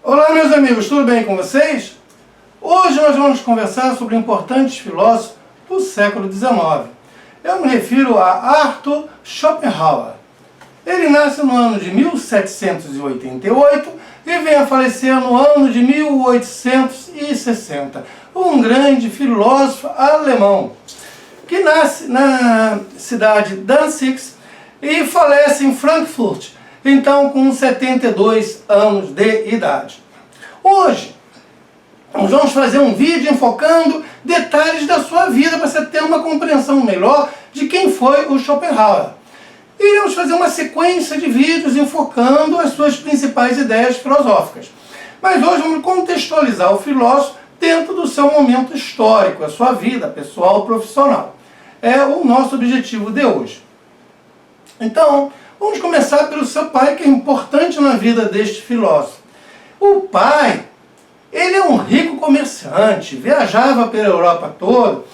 Olá, meus amigos, tudo bem com vocês? Hoje nós vamos conversar sobre importantes filósofos do século XIX. Eu me refiro a Arthur Schopenhauer. Ele nasce no ano de 1788 e vem a falecer no ano de 1860. Um grande filósofo alemão que nasce na cidade de Danzig e falece em Frankfurt, então com 72 anos de idade. Hoje, nós vamos fazer um vídeo enfocando detalhes da sua vida para você ter uma compreensão melhor de quem foi o Schopenhauer. E iremos fazer uma sequência de vídeos enfocando as suas principais ideias filosóficas. Mas hoje vamos contextualizar o filósofo dentro do seu momento histórico, a sua vida pessoal e profissional. É o nosso objetivo de hoje. Então, vamos começar pelo seu pai, que é importante na vida deste filósofo. O pai, ele é um rico comerciante, viajava pela Europa toda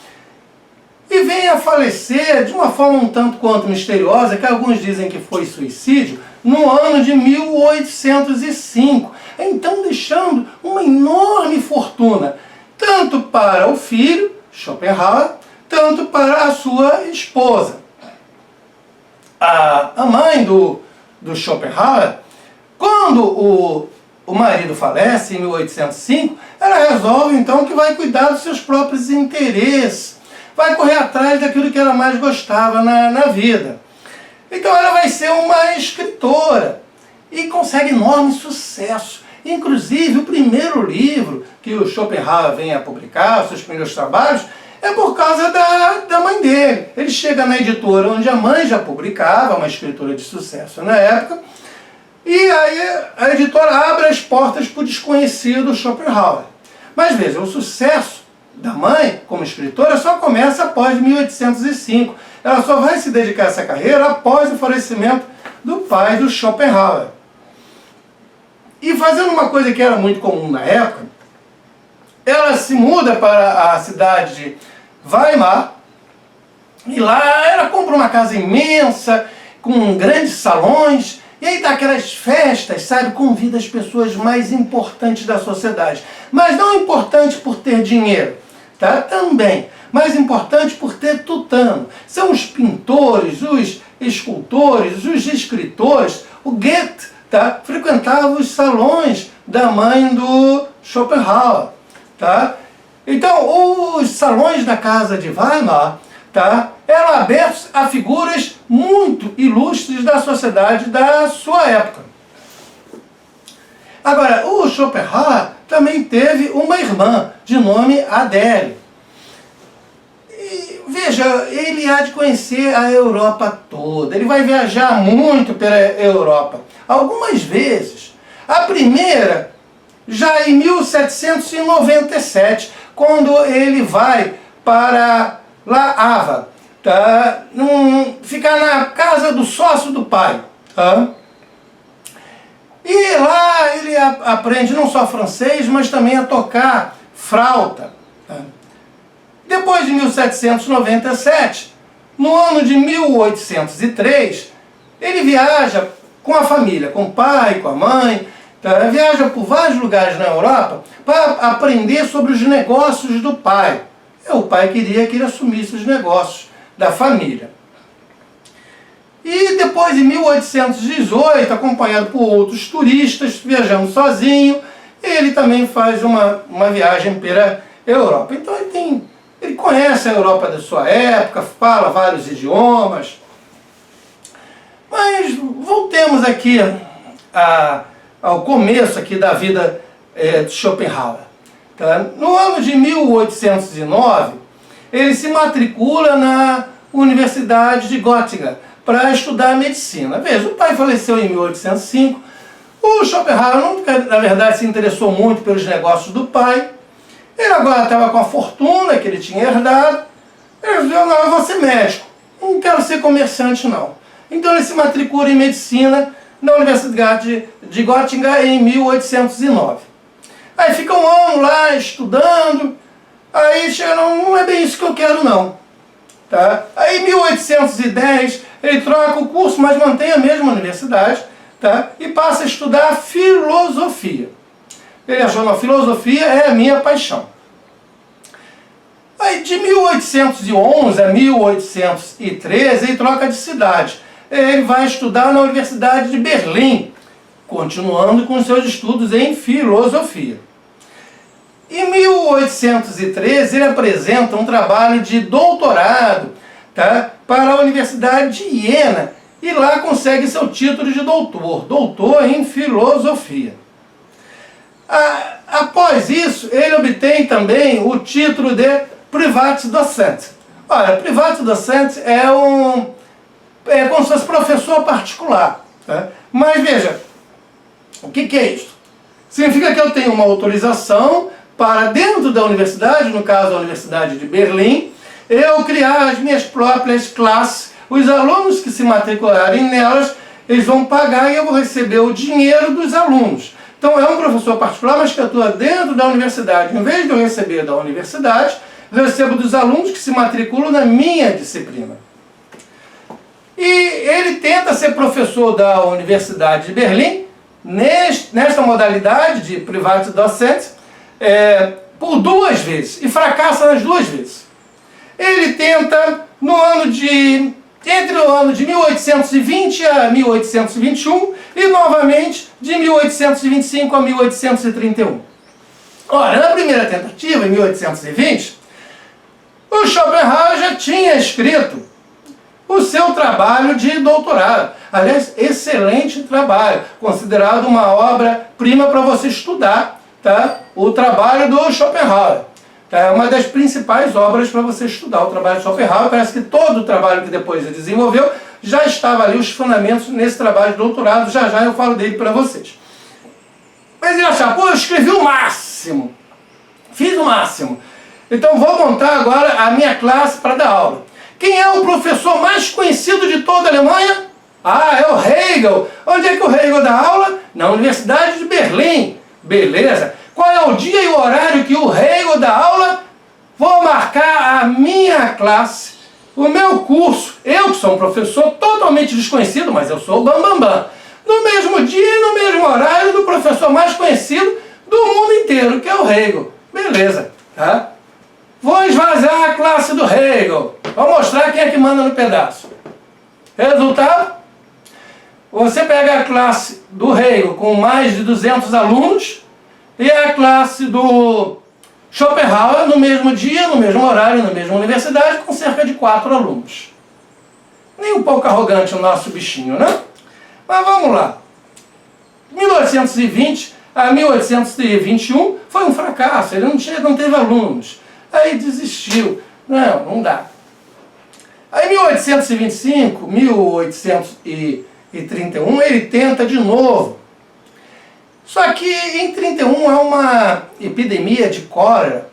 e vem a falecer de uma forma um tanto quanto misteriosa, que alguns dizem que foi suicídio, no ano de 1805. Então deixando uma enorme fortuna, tanto para o filho, Schopenhauer, tanto para a sua esposa. A mãe do Schopenhauer, quando o marido falece em 1805, ela resolve então que vai cuidar dos seus próprios interesses, vai correr atrás daquilo que ela mais gostava na vida. Então ela vai ser uma escritora e consegue enorme sucesso. Inclusive o primeiro livro que o Schopenhauer vem a publicar, os seus primeiros trabalhos, é por causa da mãe dele. Ele chega na editora onde a mãe já publicava, uma escritora de sucesso na época, e aí a editora abre as portas para o desconhecido Schopenhauer. Mas veja, o sucesso da mãe como escritora só começa após 1805. Ela só vai se dedicar a essa carreira após o falecimento do pai do Schopenhauer. E fazendo uma coisa que era muito comum na época, ela se muda para a cidade de Weimar, e lá ela compra uma casa imensa, com grandes salões, e aí dá aquelas festas, sabe? Convida as pessoas mais importantes da sociedade. Mas não importantes por ter dinheiro, tá? Também. Mas importantes por ter tutano. São os pintores, os escultores, os escritores. O Goethe, tá? Frequentava os salões da mãe do Schopenhauer, tá? Então, os salões da casa de Weimar, tá, eram abertos a figuras muito ilustres da sociedade da sua época. Agora, o Schopenhauer também teve uma irmã de nome Adele. E, veja, ele há de conhecer a Europa toda. Ele vai viajar muito pela Europa. Algumas vezes. A primeira, já em 1797, quando ele vai para La Havana, tá? Ficar na casa do sócio do pai. Tá? E lá ele aprende não só francês, mas também a tocar flauta. Tá? Depois de 1797, no ano de 1803, ele viaja com a família, com o pai, com a mãe, tá? Viaja por vários lugares na Europa para aprender sobre os negócios do pai. O pai queria que ele assumisse os negócios da família. E depois, em 1818, acompanhado por outros turistas, viajando sozinho, ele também faz uma viagem pela Europa. Então ele conhece a Europa da sua época, fala vários idiomas. Mas voltemos aqui ao começo aqui da vida de Schopenhauer. Tá? No ano de 1809, ele se matricula na Universidade de Göttingen para estudar medicina. Veja, o pai faleceu em 1805, o Schopenhauer nunca, na verdade, se interessou muito pelos negócios do pai. Ele agora estava com a fortuna que ele tinha herdado. Ele disse: não, eu vou ser médico, não quero ser comerciante não. Então ele se matricula em medicina na Universidade de Göttingen em 1809. Aí fica um ano lá estudando, aí chega, não é bem isso que eu quero não. Tá? Aí em 1810 ele troca o curso, mas mantém a mesma universidade, tá? E passa a estudar filosofia. Ele achou que a filosofia é a minha paixão. Aí de 1811 a 1813 ele troca de cidade. Ele vai estudar na Universidade de Berlim, continuando com seus estudos em filosofia. Em 1813 ele apresenta um trabalho de doutorado, tá, para a Universidade de Iena e lá consegue seu título de doutor em filosofia. Após isso, ele obtém também o título de Privatdozent. Olha, Privatdozent é como se fosse professor particular. Tá? Mas veja, o que é isso? Significa que eu tenho uma autorização para, dentro da universidade, no caso a Universidade de Berlim, eu criar as minhas próprias classes. Os alunos que se matricularem nelas, eles vão pagar e eu vou receber o dinheiro dos alunos. Então é um professor particular, mas que atua dentro da universidade. Em vez de eu receber da universidade, eu recebo dos alunos que se matriculam na minha disciplina. E ele tenta ser professor da Universidade de Berlim, nesta modalidade de Privatdozent, por 2 vezes, e fracassa nas 2 vezes. Ele tenta, entre o ano de 1820 a 1821, e novamente de 1825 a 1831. Ora, na primeira tentativa, em 1820, o Schopenhauer já tinha escrito o seu trabalho de doutorado. Aliás, excelente trabalho, considerado uma obra-prima para você estudar, tá? O trabalho do Schopenhauer. É uma das principais obras para você estudar o trabalho de Schopenhauer. Parece que todo o trabalho que depois ele desenvolveu já estava ali, os fundamentos nesse trabalho de doutorado. Já já eu falo dele para vocês. Mas ele achava, pô, eu escrevi o máximo, fiz o máximo. Então vou montar agora a minha classe para dar aula. Quem é o professor mais conhecido de toda a Alemanha? Ah, é o Hegel. Onde é que o Hegel dá aula? Na Universidade de Berlim. Beleza. Qual é o dia e o horário que o Hegel dá aula? Vou marcar a minha classe, o meu curso. Eu que sou um professor totalmente desconhecido, mas eu sou o Bambambam. No mesmo dia e no mesmo horário do professor mais conhecido do mundo inteiro, que é o Hegel. Beleza, tá? Vou esvaziar a classe do Hegel. Vou mostrar quem é que manda no pedaço. Resultado? Você pega a classe do Hegel com mais de 200 alunos e a classe do Schopenhauer no mesmo dia, no mesmo horário, na mesma universidade, com cerca de 4 alunos. Nem um pouco arrogante o nosso bichinho, né? Mas vamos lá. 1820 a 1821 foi um fracasso, ele não teve alunos. Aí desistiu. Não dá. Aí em 1825, 1831, ele tenta de novo. Só que em 31 há uma epidemia de cólera.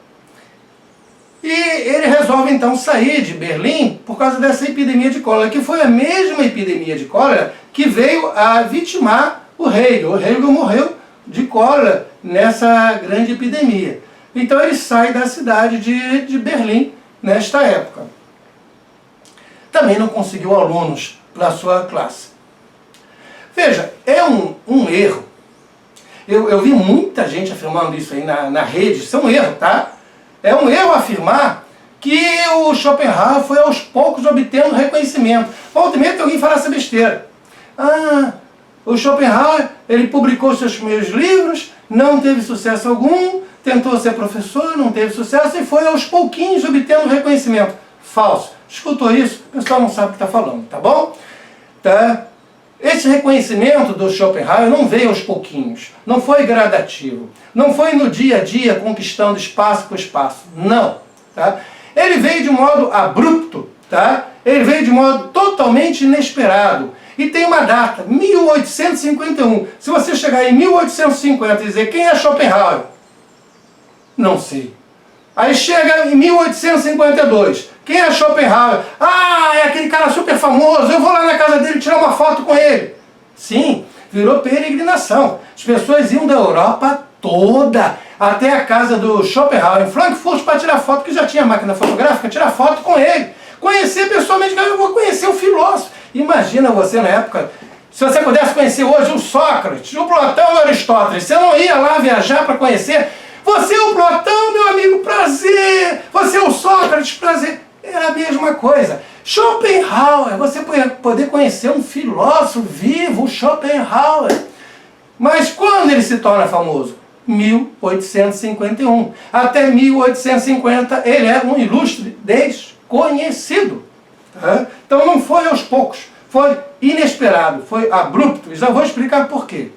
E ele resolve então sair de Berlim por causa dessa epidemia de cólera, que foi a mesma epidemia de cólera que veio a vitimar o Hegel. O Hegel morreu de cólera nessa grande epidemia. Então ele sai da cidade de Berlim nesta época. Também não conseguiu alunos para a sua classe. Veja, é um erro. Eu vi muita gente afirmando isso aí na rede. Isso é um erro, tá? É um erro afirmar que o Schopenhauer foi aos poucos obtendo reconhecimento. Volta e meia tem alguém falar essa besteira. O Schopenhauer, ele publicou seus primeiros livros, não teve sucesso algum, tentou ser professor, não teve sucesso e foi aos pouquinhos obtendo reconhecimento. Falso. Escutou isso? O pessoal não sabe o que está falando, tá bom? Tá? Esse reconhecimento do Schopenhauer não veio aos pouquinhos, não foi gradativo, não foi no dia a dia conquistando espaço por espaço, não. Tá? Ele veio de modo abrupto, tá? Ele veio de modo totalmente inesperado. E tem uma data, 1851. Se você chegar em 1850 e dizer quem é Schopenhauer, não sei. Aí chega em 1852, quem é Schopenhauer? É aquele cara super famoso, eu vou lá na casa dele tirar uma foto com ele. Sim, virou peregrinação. As pessoas iam da Europa toda até a casa do Schopenhauer em Frankfurt para tirar foto, que já tinha máquina fotográfica, tirar foto com ele. Conhecer pessoalmente, eu vou conhecer o filósofo. Imagina você na época, Se você pudesse conhecer hoje o Sócrates, o Platão e o Aristóteles, você não ia lá viajar para conhecer? Você é o Platão, meu amigo, prazer! Você é o Sócrates, prazer! Era a mesma coisa. Schopenhauer, você poder conhecer um filósofo vivo, Schopenhauer. Mas quando ele se torna famoso? 1851. Até 1850 ele é um ilustre desconhecido. Tá? Então não foi aos poucos, foi inesperado, foi abrupto. E já vou explicar por quê.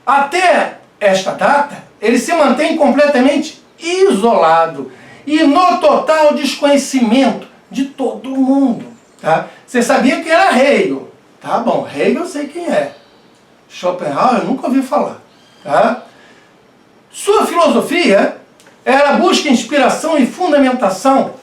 Até esta data, ele se mantém completamente isolado e no total desconhecimento de todo mundo. Tá? Você sabia que era Hegel? Tá bom, Hegel eu sei quem é. Schopenhauer eu nunca ouvi falar. Tá? Sua filosofia era busca inspiração e fundamentação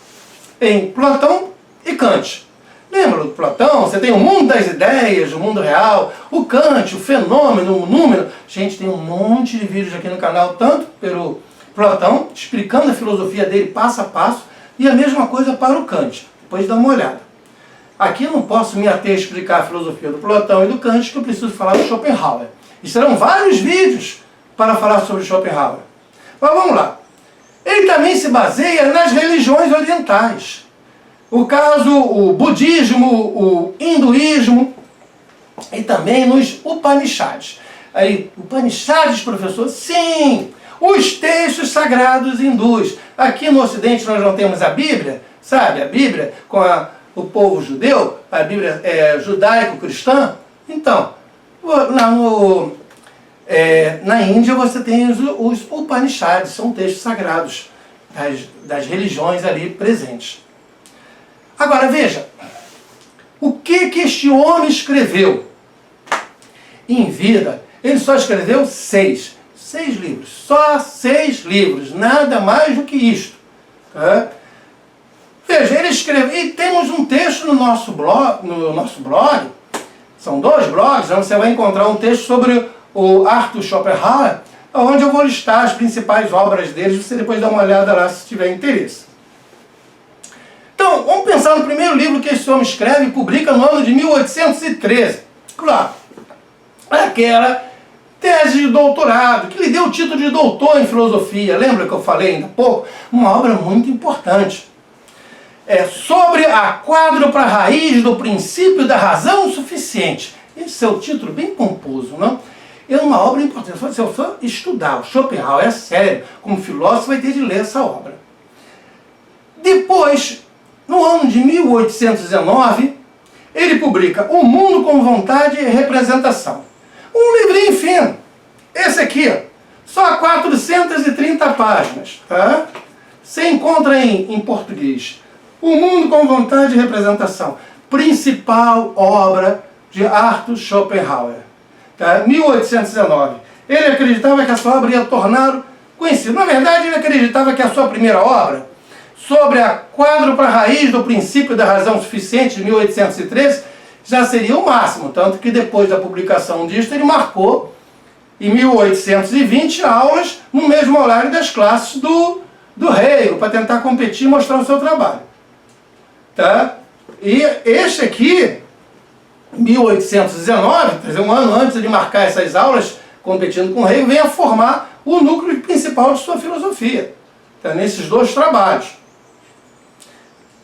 em Platão e Kant. Lembra do Platão? Você tem o mundo das ideias, o mundo real, o Kant, o fenômeno, o número. Gente, tem um monte de vídeos aqui no canal, tanto pelo Platão, explicando a filosofia dele passo a passo, e a mesma coisa para o Kant. Depois dá uma olhada. Aqui eu não posso me ater a explicar a filosofia do Platão e do Kant, que eu preciso falar do Schopenhauer. E serão vários vídeos para falar sobre Schopenhauer. Mas vamos lá. Ele também se baseia nas religiões orientais. O caso, o budismo, o hinduísmo e também nos Upanishads. Aí, Upanishads, professor? Sim! Os textos sagrados hindus. Aqui no Ocidente nós não temos a Bíblia, sabe? A Bíblia com o povo judeu, a Bíblia judaico-cristã. Então, na Índia você tem os Upanishads, são textos sagrados das religiões ali presentes. Agora veja, o que este homem escreveu? Em vida, ele só escreveu 6 livros, só 6 livros, nada mais do que isto. Tá? Veja, ele escreveu, e temos um texto no nosso blog, são 2 blogs, onde você vai encontrar um texto sobre o Arthur Schopenhauer, onde eu vou listar as principais obras deles, você depois dá uma olhada lá se tiver interesse. Então, vamos pensar no primeiro livro que esse homem escreve e publica no ano de 1813. Claro, aquela tese de doutorado, que lhe deu o título de doutor em filosofia. Lembra que eu falei ainda há pouco? Uma obra muito importante. Sobre a quádrupla raiz do princípio da razão suficiente. Esse é o título bem pomposo, não? É uma obra importante. Se eu for estudar o Schopenhauer, é sério, como filósofo, vai ter de ler essa obra. Depois, no ano de 1819, ele publica O Mundo com Vontade e Representação. Um livrinho fino. Esse aqui, ó, só 430 páginas. Tá? Você encontra em português. O Mundo com Vontade e Representação. Principal obra de Arthur Schopenhauer. Tá? 1819. Ele acreditava que a sua obra ia torná-lo conhecido. Na verdade, ele acreditava que a sua primeira obra, sobre a quádrupla raiz do princípio da razão suficiente, de 1813, já seria o máximo. Tanto que depois da publicação disto, ele marcou, em 1820, aulas no mesmo horário das classes do Hegel, para tentar competir e mostrar o seu trabalho. Tá? E este aqui, 1819, quer dizer, um ano antes de marcar essas aulas, competindo com o Hegel, vem a formar o núcleo principal de sua filosofia. Tá? Nesses 2 trabalhos.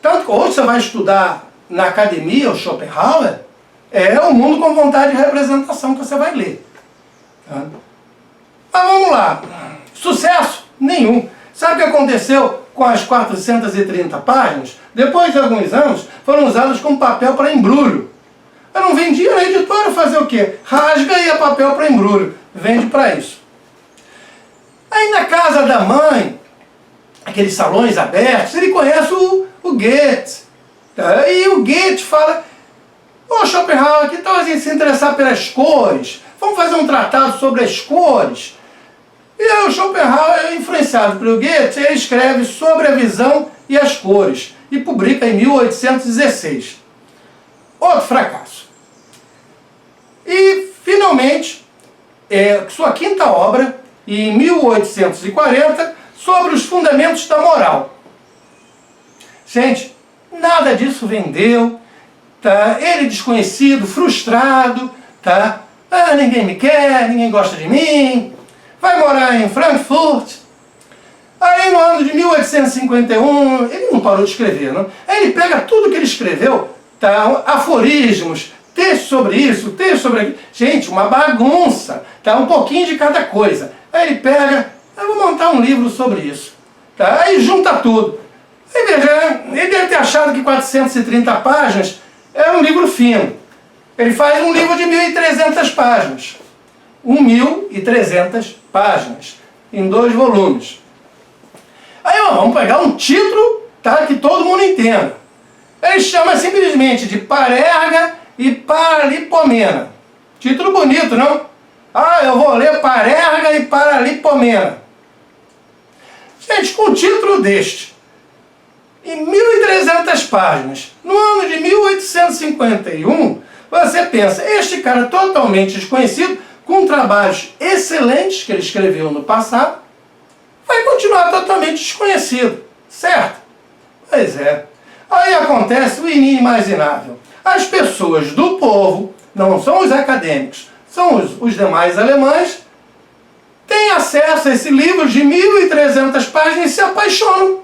Tanto que hoje você vai estudar na academia o Schopenhauer, é O Mundo com Vontade e Representação que você vai ler. Tá? Mas vamos lá. Sucesso? Nenhum. Sabe o que aconteceu com as 430 páginas? Depois de alguns anos, foram usadas como papel para embrulho. Eu não vendia na editora fazer o quê? Rasga e é papel para embrulho. Vende para isso. Aí na casa da mãe, aqueles salões abertos, ele conhece o Goethe. Tá? E o Goethe fala: ô Schopenhauer, que tal a gente se interessar pelas cores? Vamos fazer um tratado sobre as cores. E aí o Schopenhauer, influenciado pelo Goethe, ele escreve sobre a visão e as cores. E publica em 1816. Outro fracasso. E, finalmente, sua 5ª obra, em 1840, sobre os fundamentos da moral. Gente, nada disso vendeu. tá? Ele desconhecido, frustrado, tá? Ah, ninguém me quer, ninguém gosta de mim, vai morar em Frankfurt. Aí no ano de 1851, ele não parou de escrever, não? Aí ele pega tudo que ele escreveu, tá? Aforismos, texto sobre isso, texto sobre aquilo. Gente, uma bagunça, tá? Um pouquinho de cada coisa. Aí ele pega, eu vou montar um livro sobre isso, tá? Aí junta tudo. Aí veja, ele deve ter achado que 430 páginas é um livro fino. Ele faz um livro de 1.300 páginas. 1.300 páginas, em 2 volumes. Aí ó, vamos pegar um título, tá, que todo mundo entenda. Ele chama simplesmente de Parerga e Paralipomena. Título bonito, não? Ah, eu vou ler Parerga e Paralipomena. Gente, com um título deste, em 1.300 páginas, no ano de 1851, você pensa, este cara totalmente desconhecido, com trabalhos excelentes que ele escreveu no passado, vai continuar totalmente desconhecido, certo? Pois é. Aí acontece o inimaginável. As pessoas do povo, não são os acadêmicos, são os demais alemães, têm acesso a esse livro de 1.300 páginas e se apaixonam.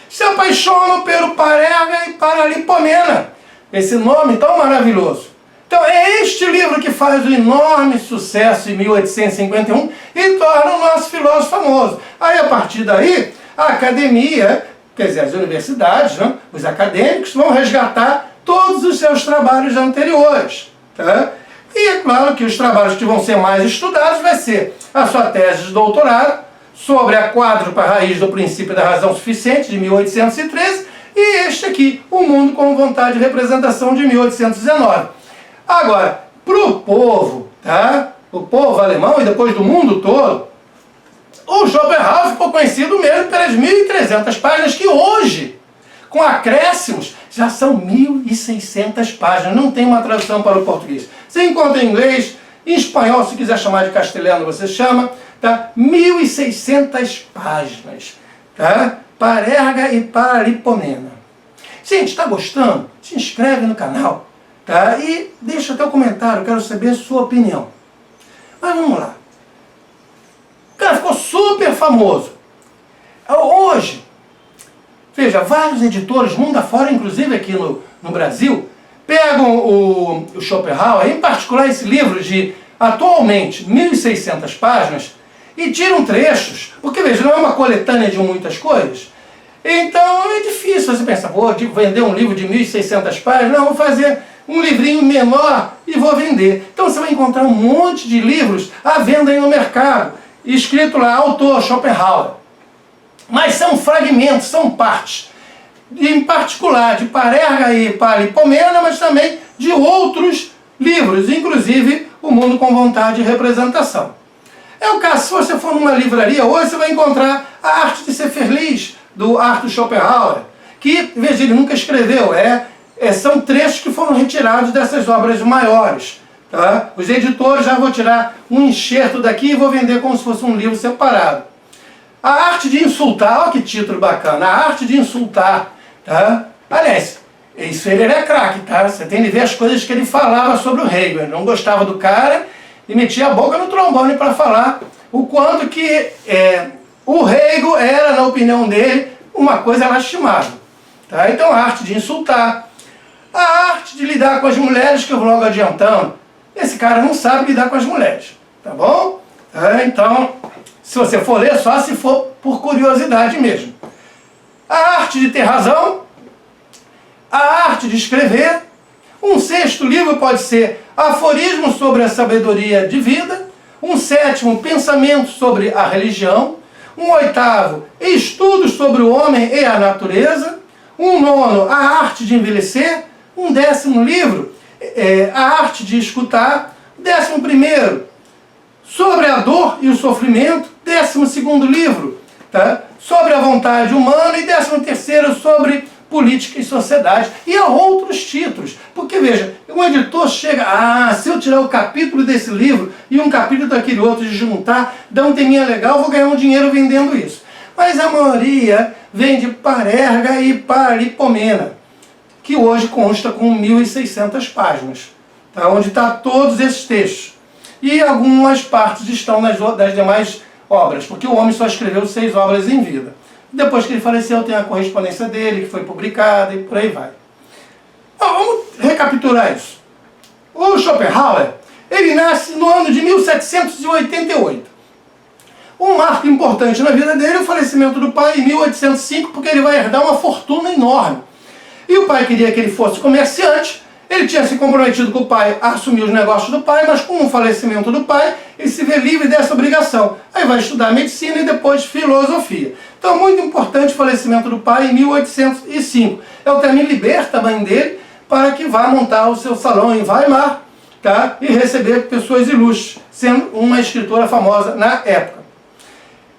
Se apaixonam pelo Parerga e Paralipomena. Esse nome tão maravilhoso. Então é este livro que faz o enorme sucesso em 1851 e torna o nosso filósofo famoso. Aí a partir daí, a academia, quer dizer, as universidades, né, os acadêmicos vão resgatar todos os seus trabalhos anteriores. Tá? E é claro que os trabalhos que vão ser mais estudados vai ser a sua tese de doutorado sobre a quádrupla raiz do princípio da razão suficiente, de 1813, e este aqui, O Mundo com Vontade e Representação, de 1819. Agora, para o povo, tá? O povo alemão e depois do mundo todo, o Schopenhauer ficou conhecido mesmo pelas 1.300 páginas, que hoje, com acréscimos, já são 1.600 páginas. Não tem uma tradução para o português. Você encontra em inglês, em espanhol, se quiser chamar de castelhano, você chama, tá? 1.600 páginas, tá? Parerga e Paralipomena. Gente, está gostando? Se inscreve no canal. Tá? E deixa até o comentário, quero saber a sua opinião. Mas vamos lá. O cara ficou super famoso. Hoje, veja, vários editores, mundo afora, inclusive aqui no Brasil, pegam o Schopenhauer, em particular esse livro de, atualmente, 1.600 páginas, e tiram trechos, porque veja, não é uma coletânea de muitas coisas. Então é difícil você pensar, vou vender um livro de 1.600 páginas, não, vou fazer um livrinho menor e vou vender. Então você vai encontrar um monte de livros à venda aí no mercado, escrito lá, autor Schopenhauer. Mas são fragmentos, são partes, em particular de Parerga e Paralipomena, mas também de outros livros, inclusive O Mundo com Vontade e Representação. É o caso, se você for numa livraria hoje, você vai encontrar A Arte de Ser Feliz, do Arthur Schopenhauer, que, veja, ele nunca escreveu, são trechos que foram retirados dessas obras maiores. Tá? Os editores já vão tirar um enxerto daqui e vou vender como se fosse um livro separado. A Arte de Insultar, olha que título bacana, A Arte de Insultar. Tá? Aliás, isso ele era craque, tá? Você tem de ver as coisas que ele falava sobre o Hegel. Ele não gostava do cara e metia a boca no trombone para falar o quanto que o Hegel era, na opinião dele, uma coisa lastimável. Tá? Então a arte de insultar, a arte de lidar com as mulheres, que eu vou logo adiantando, esse cara não sabe lidar com as mulheres, tá bom? Então, se você for ler, só se for por curiosidade mesmo. A arte de ter razão, a arte de escrever. Um sexto livro pode ser Aforismos sobre a Sabedoria de Vida. Um sétimo, Pensamento sobre a Religião. Um oitavo, Estudos sobre o Homem e a Natureza. Um nono, A Arte de Envelhecer. Um décimo livro, A Arte de Escutar. 11º, Sobre a Dor e o Sofrimento. 12º livro, tá? Sobre a Vontade Humana. E 13º, sobre Política e Sociedade. E há outros títulos. Porque, veja, um editor chega, se eu tirar o capítulo desse livro e um capítulo daquele outro de juntar, dá um teminha legal, vou ganhar um dinheiro vendendo isso. Mas a maioria vem de Parerga e Paralipomena. que hoje consta com 1.600 páginas, tá? Onde está todos esses textos. E algumas partes estão das demais obras, porque o homem só escreveu 6 obras em vida. Depois que ele faleceu, tem a correspondência dele, que foi publicada, e por aí vai. Bom, vamos recapitular isso. O Schopenhauer, ele nasce no ano de 1788. Um marco importante na vida dele é o falecimento do pai em 1805, porque ele vai herdar uma fortuna enorme. E o pai queria que ele fosse comerciante. Ele tinha se comprometido com o pai a assumir os negócios do pai, mas com o falecimento do pai, ele se vê livre dessa obrigação. Aí vai estudar medicina e depois filosofia. Então, muito importante o falecimento do pai em 1805. O também liberta a mãe dele para que vá montar o seu salão em Weimar, tá? E receber pessoas ilustres, sendo uma escritora famosa na época.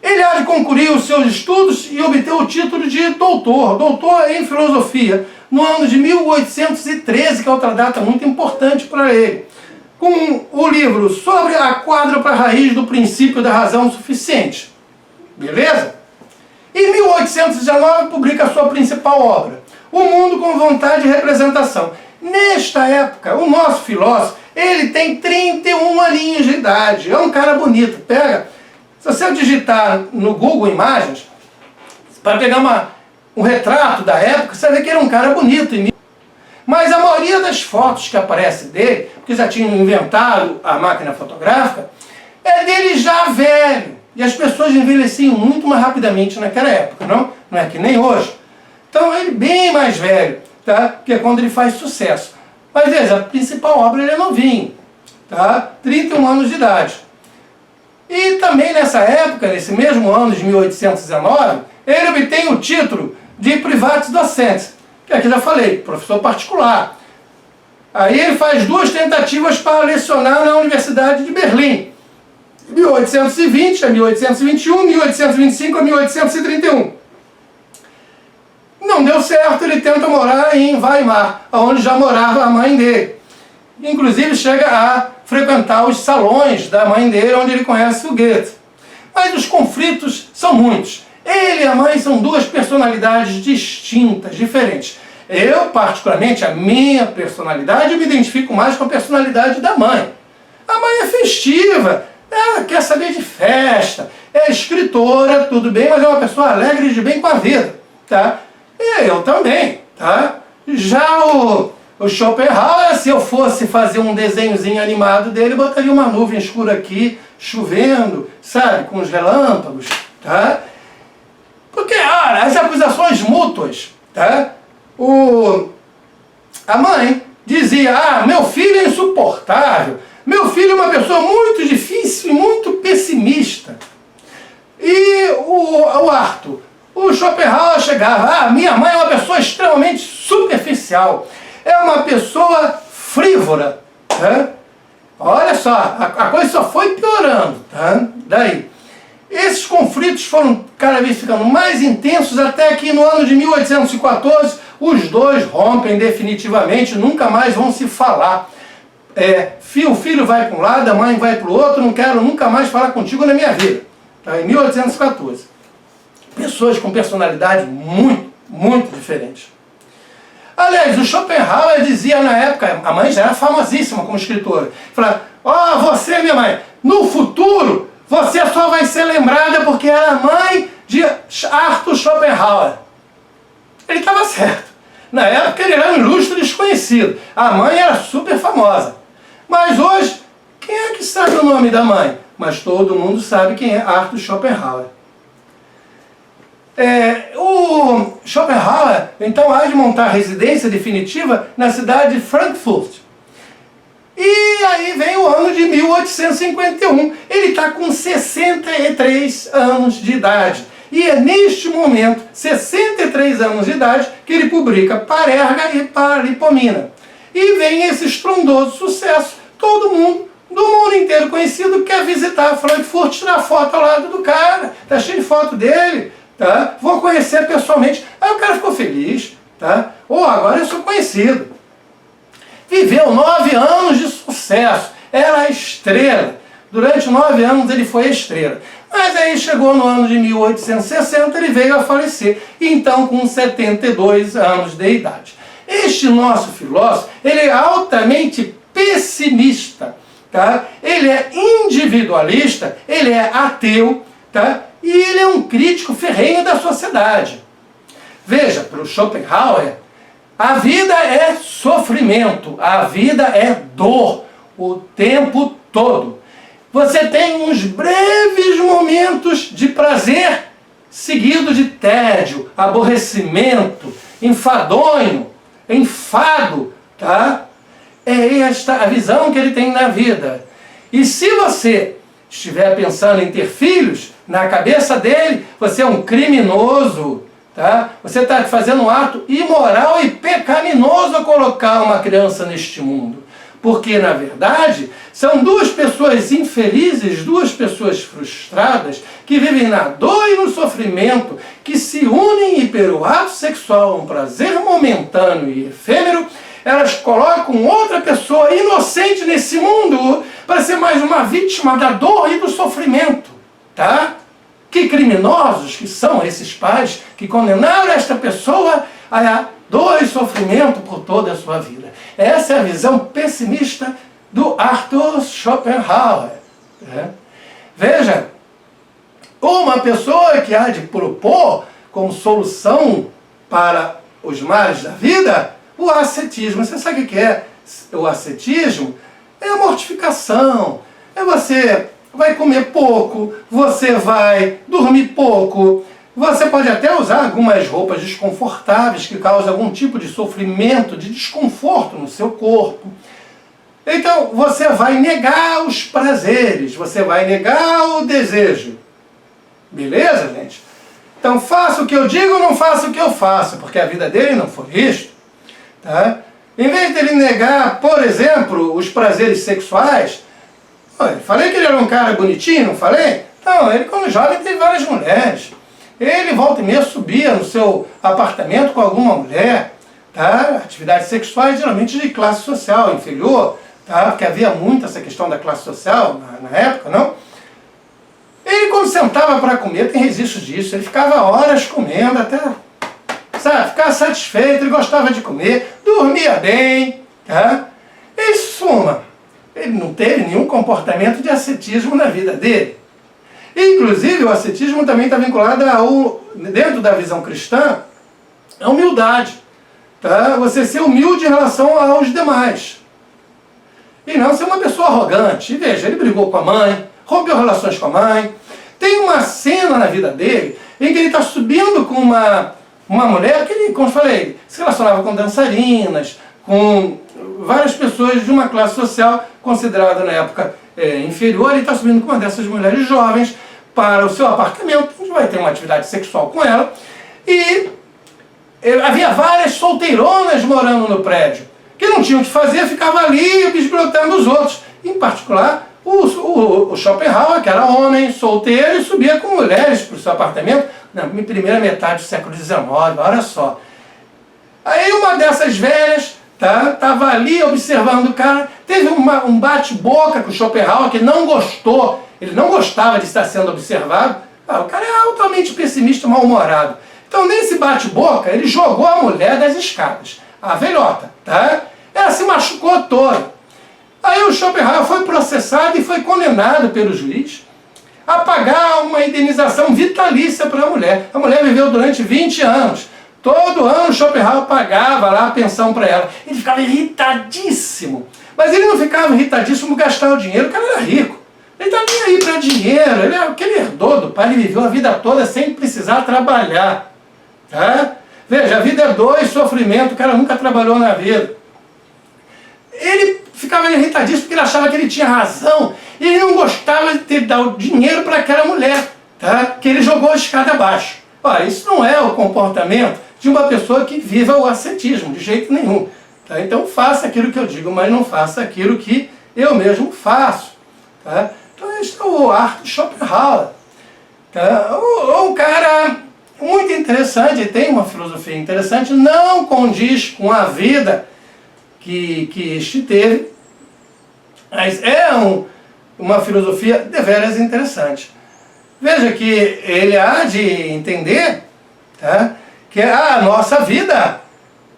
Ele há de concluir os seus estudos e obter o título de doutor em filosofia, no ano de 1813, que é outra data muito importante para ele, com o livro Sobre a Quádrupla Raiz do Princípio da Razão Suficiente. Beleza? Em 1819, publica a sua principal obra, O Mundo com Vontade e Representação. Nesta época, o nosso filósofo, ele tem 31 aninhos de idade, é um cara bonito. Se você digitar no Google Imagens, para pegar um retrato da época, você vai ver que ele é um cara bonito. Mas a maioria das fotos que aparece dele, porque já tinham inventado a máquina fotográfica, é dele já velho. E as pessoas envelheciam muito mais rapidamente naquela época, não é que nem hoje. Então ele bem mais velho, tá? Que é quando ele faz sucesso. Mas veja, a principal obra ele é novinho, tá? 31 anos de idade. E também nessa época, nesse mesmo ano de 1819, ele obtém o título de Privatis Docentes, que aqui já falei, professor particular. Aí ele faz 2 tentativas para lecionar na Universidade de Berlim, 1820 a 1821, 1825 a 1831. Não deu certo, ele tenta morar em Weimar, onde já morava a mãe dele. Inclusive chega a frequentar os salões da mãe dele, onde ele conhece o Goethe. Mas os conflitos são muitos. Ele e a mãe são 2 personalidades distintas, diferentes. Eu, particularmente, a minha personalidade, eu me identifico mais com a personalidade da mãe. A mãe é festiva, ela quer saber de festa, é escritora, tudo bem, mas é uma pessoa alegre de bem com a vida, tá? E eu também, tá? Já o Schopenhauer, se eu fosse fazer um desenhozinho animado dele, botaria uma nuvem escura aqui, chovendo, sabe, com os relâmpagos, tá? Porque, as acusações mútuas, tá? A mãe dizia, meu filho é insuportável, meu filho é uma pessoa muito difícil e muito pessimista. E o Arthur, o Schopenhauer chegava, minha mãe é uma pessoa extremamente superficial, é uma pessoa frívola, tá? Olha só, a coisa só foi piorando, tá? Daí, esses conflitos foram cada vez ficando mais intensos, até que no ano de 1814, os 2 rompem definitivamente, nunca mais vão se falar. O filho vai para um lado, a mãe vai para o outro, não quero nunca mais falar contigo na minha vida. Tá? Em 1814. Pessoas com personalidades muito, muito diferentes. Aliás, o Schopenhauer dizia na época, a mãe já era famosíssima como escritora, falava, você, minha mãe, no futuro, você só vai ser lembrada porque era a mãe de Arthur Schopenhauer. Ele estava certo. Na época ele era um ilustre desconhecido. A mãe era super famosa. Mas hoje, quem é que sabe o nome da mãe? Mas todo mundo sabe quem é Arthur Schopenhauer. O Schopenhauer, então, há de montar residência definitiva na cidade de Frankfurt. E aí vem o ano de 1851. Ele está com 63 anos de idade. E é neste momento, 63 anos de idade, que ele publica Parerga e Paralipomena. E vem esse estrondoso sucesso. Todo mundo, do mundo inteiro conhecido, quer visitar Frankfurt, tirar foto ao lado do cara. Tá cheio de foto dele, tá? Vou conhecer pessoalmente. Aí o cara ficou feliz, tá? Agora eu sou conhecido. Viveu 9 anos de sucesso. Era a estrela. Durante 9 anos ele foi a estrela. Mas aí chegou no ano de 1860, ele veio a falecer. Então com 72 anos de idade. Este nosso filósofo, ele é altamente pessimista, tá? Ele é individualista, ele é ateu, tá? E ele é um crítico ferrenho da sociedade. Veja, para o Schopenhauer, a vida é sofrimento, a vida é dor o tempo todo. Você tem uns breves momentos de prazer, seguido de tédio, aborrecimento, enfadonho, enfado, tá? É esta a visão que ele tem na vida. E se você estiver pensando em ter filhos, na cabeça dele, você é um criminoso, tá? Você está fazendo um ato imoral e pecaminoso ao colocar uma criança neste mundo. Porque, na verdade, são duas pessoas infelizes, duas pessoas frustradas, que vivem na dor e no sofrimento, que se unem e, pelo ato sexual, um prazer momentâneo e efêmero, elas colocam outra pessoa inocente nesse mundo para ser mais uma vítima da dor e do sofrimento, tá? Que criminosos que são esses pais que condenaram esta pessoa a dor e sofrimento por toda a sua vida. Essa é a visão pessimista do Arthur Schopenhauer. Né? Veja, uma pessoa que há de propor como solução para os males da vida o ascetismo. Você sabe o que é o ascetismo? É a mortificação. É você vai comer pouco, você vai dormir pouco, você pode até usar algumas roupas desconfortáveis que causam algum tipo de sofrimento, de desconforto no seu corpo. Então, você vai negar os prazeres, você vai negar o desejo. Beleza, gente? Então, faça o que eu digo, não faça o que eu faço, porque a vida dele não foi isto. Tá? Em vez dele negar, por exemplo, os prazeres sexuais, eu falei que ele era um cara bonitinho, não falei? Não, ele quando jovem teve várias mulheres. Ele volta e meia subia no seu apartamento com alguma mulher, tá? Atividades sexuais geralmente de classe social inferior, tá? Porque havia muito essa questão da classe social na época, não? Ele quando sentava para comer, tem registro disso, ele ficava horas comendo até, sabe, ficar satisfeito, ele gostava de comer, dormia bem, tá? Em suma, ele não teve nenhum comportamento de ascetismo na vida dele. Inclusive, o ascetismo também está vinculado dentro da visão cristã, à humildade. Tá? Você ser humilde em relação aos demais. E não ser uma pessoa arrogante. E veja, ele brigou com a mãe, rompeu relações com a mãe. Tem uma cena na vida dele em que ele está subindo com uma mulher que ele, como eu falei, se relacionava com dançarinas, com várias pessoas de uma classe social considerada na época inferior. Ele está subindo com uma dessas mulheres jovens para o seu apartamento, onde vai ter uma atividade sexual com ela, e havia várias solteironas morando no prédio, que não tinham o que fazer, ficava ali bisbilhotando os outros, em particular o Schopenhauer, que era homem, solteiro, e subia com mulheres para o seu apartamento, na primeira metade do século XIX, olha só. Aí uma dessas velhas estava ali observando o cara, teve um bate-boca com o Schopenhauer que não gostou, ele não gostava de estar sendo observado. O cara é altamente pessimista, mal-humorado. Então nesse bate-boca ele jogou a mulher das escadas, a velhota, tá? Ela se machucou toda. Aí o Schopenhauer foi processado e foi condenado pelo juiz a pagar uma indenização vitalícia para a mulher. A mulher viveu durante 20 anos. Todo ano o Schopenhauer pagava lá a pensão para ela. Ele ficava irritadíssimo. Mas ele não ficava irritadíssimo por gastar o dinheiro, o cara era rico. Ele estava nem aí para dinheiro. Ele era aquele herdou do pai, ele viveu a vida toda sem precisar trabalhar. Tá? Veja, a vida é dor e sofrimento, o cara nunca trabalhou na vida. Ele ficava irritadíssimo porque ele achava que ele tinha razão. E ele não gostava de dar o dinheiro para aquela mulher, tá? Que ele jogou a escada abaixo. Olha, isso não é o comportamento de uma pessoa que viva o ascetismo, de jeito nenhum. Tá? Então faça aquilo que eu digo, mas não faça aquilo que eu mesmo faço. Tá? Então este é o Arthur Schopenhauer. Tá? Um cara muito interessante, tem uma filosofia interessante, não condiz com a vida que este teve, mas é uma filosofia deveras interessante. Veja que ele há de entender, tá, que a nossa vida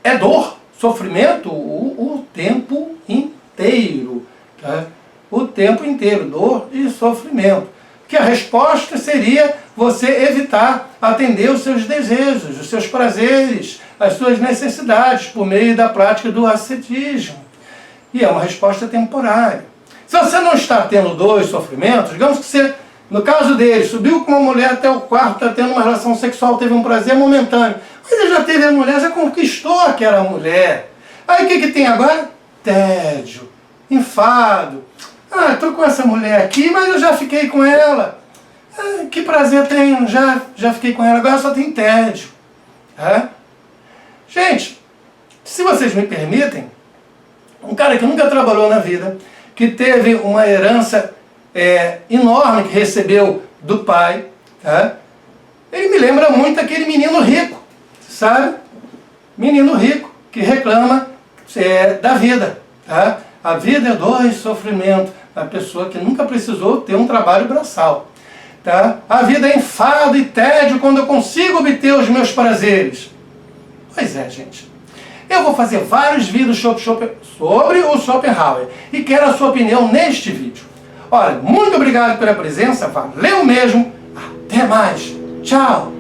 é dor, sofrimento o tempo inteiro. Tá? O tempo inteiro, dor e sofrimento. Que a resposta seria você evitar atender os seus desejos, os seus prazeres, as suas necessidades, por meio da prática do ascetismo. E é uma resposta temporária. Se você não está tendo dor e sofrimento, digamos que você, no caso dele, subiu com uma mulher até o quarto, está tendo uma relação sexual, teve um prazer momentâneo, mas ele já teve a mulher, já conquistou aquela mulher. Aí o que tem agora? Tédio, enfado. Ah, estou com essa mulher aqui, mas eu já fiquei com ela. Ah, que prazer tenho, já fiquei com ela, agora só tem tédio. É? Gente, se vocês me permitem, um cara que nunca trabalhou na vida, que teve uma herança enorme que recebeu do pai, tá? Ele me lembra muito aquele menino rico, sabe? Menino rico que reclama da vida. Tá? A vida é dor e sofrimento. A pessoa que nunca precisou ter um trabalho braçal. Tá? A vida é enfado e tédio quando eu consigo obter os meus prazeres. Pois é, gente. Eu vou fazer vários vídeos sobre o Schopenhauer e quero a sua opinião neste vídeo. Olha, muito obrigado pela presença, valeu mesmo, até mais, tchau!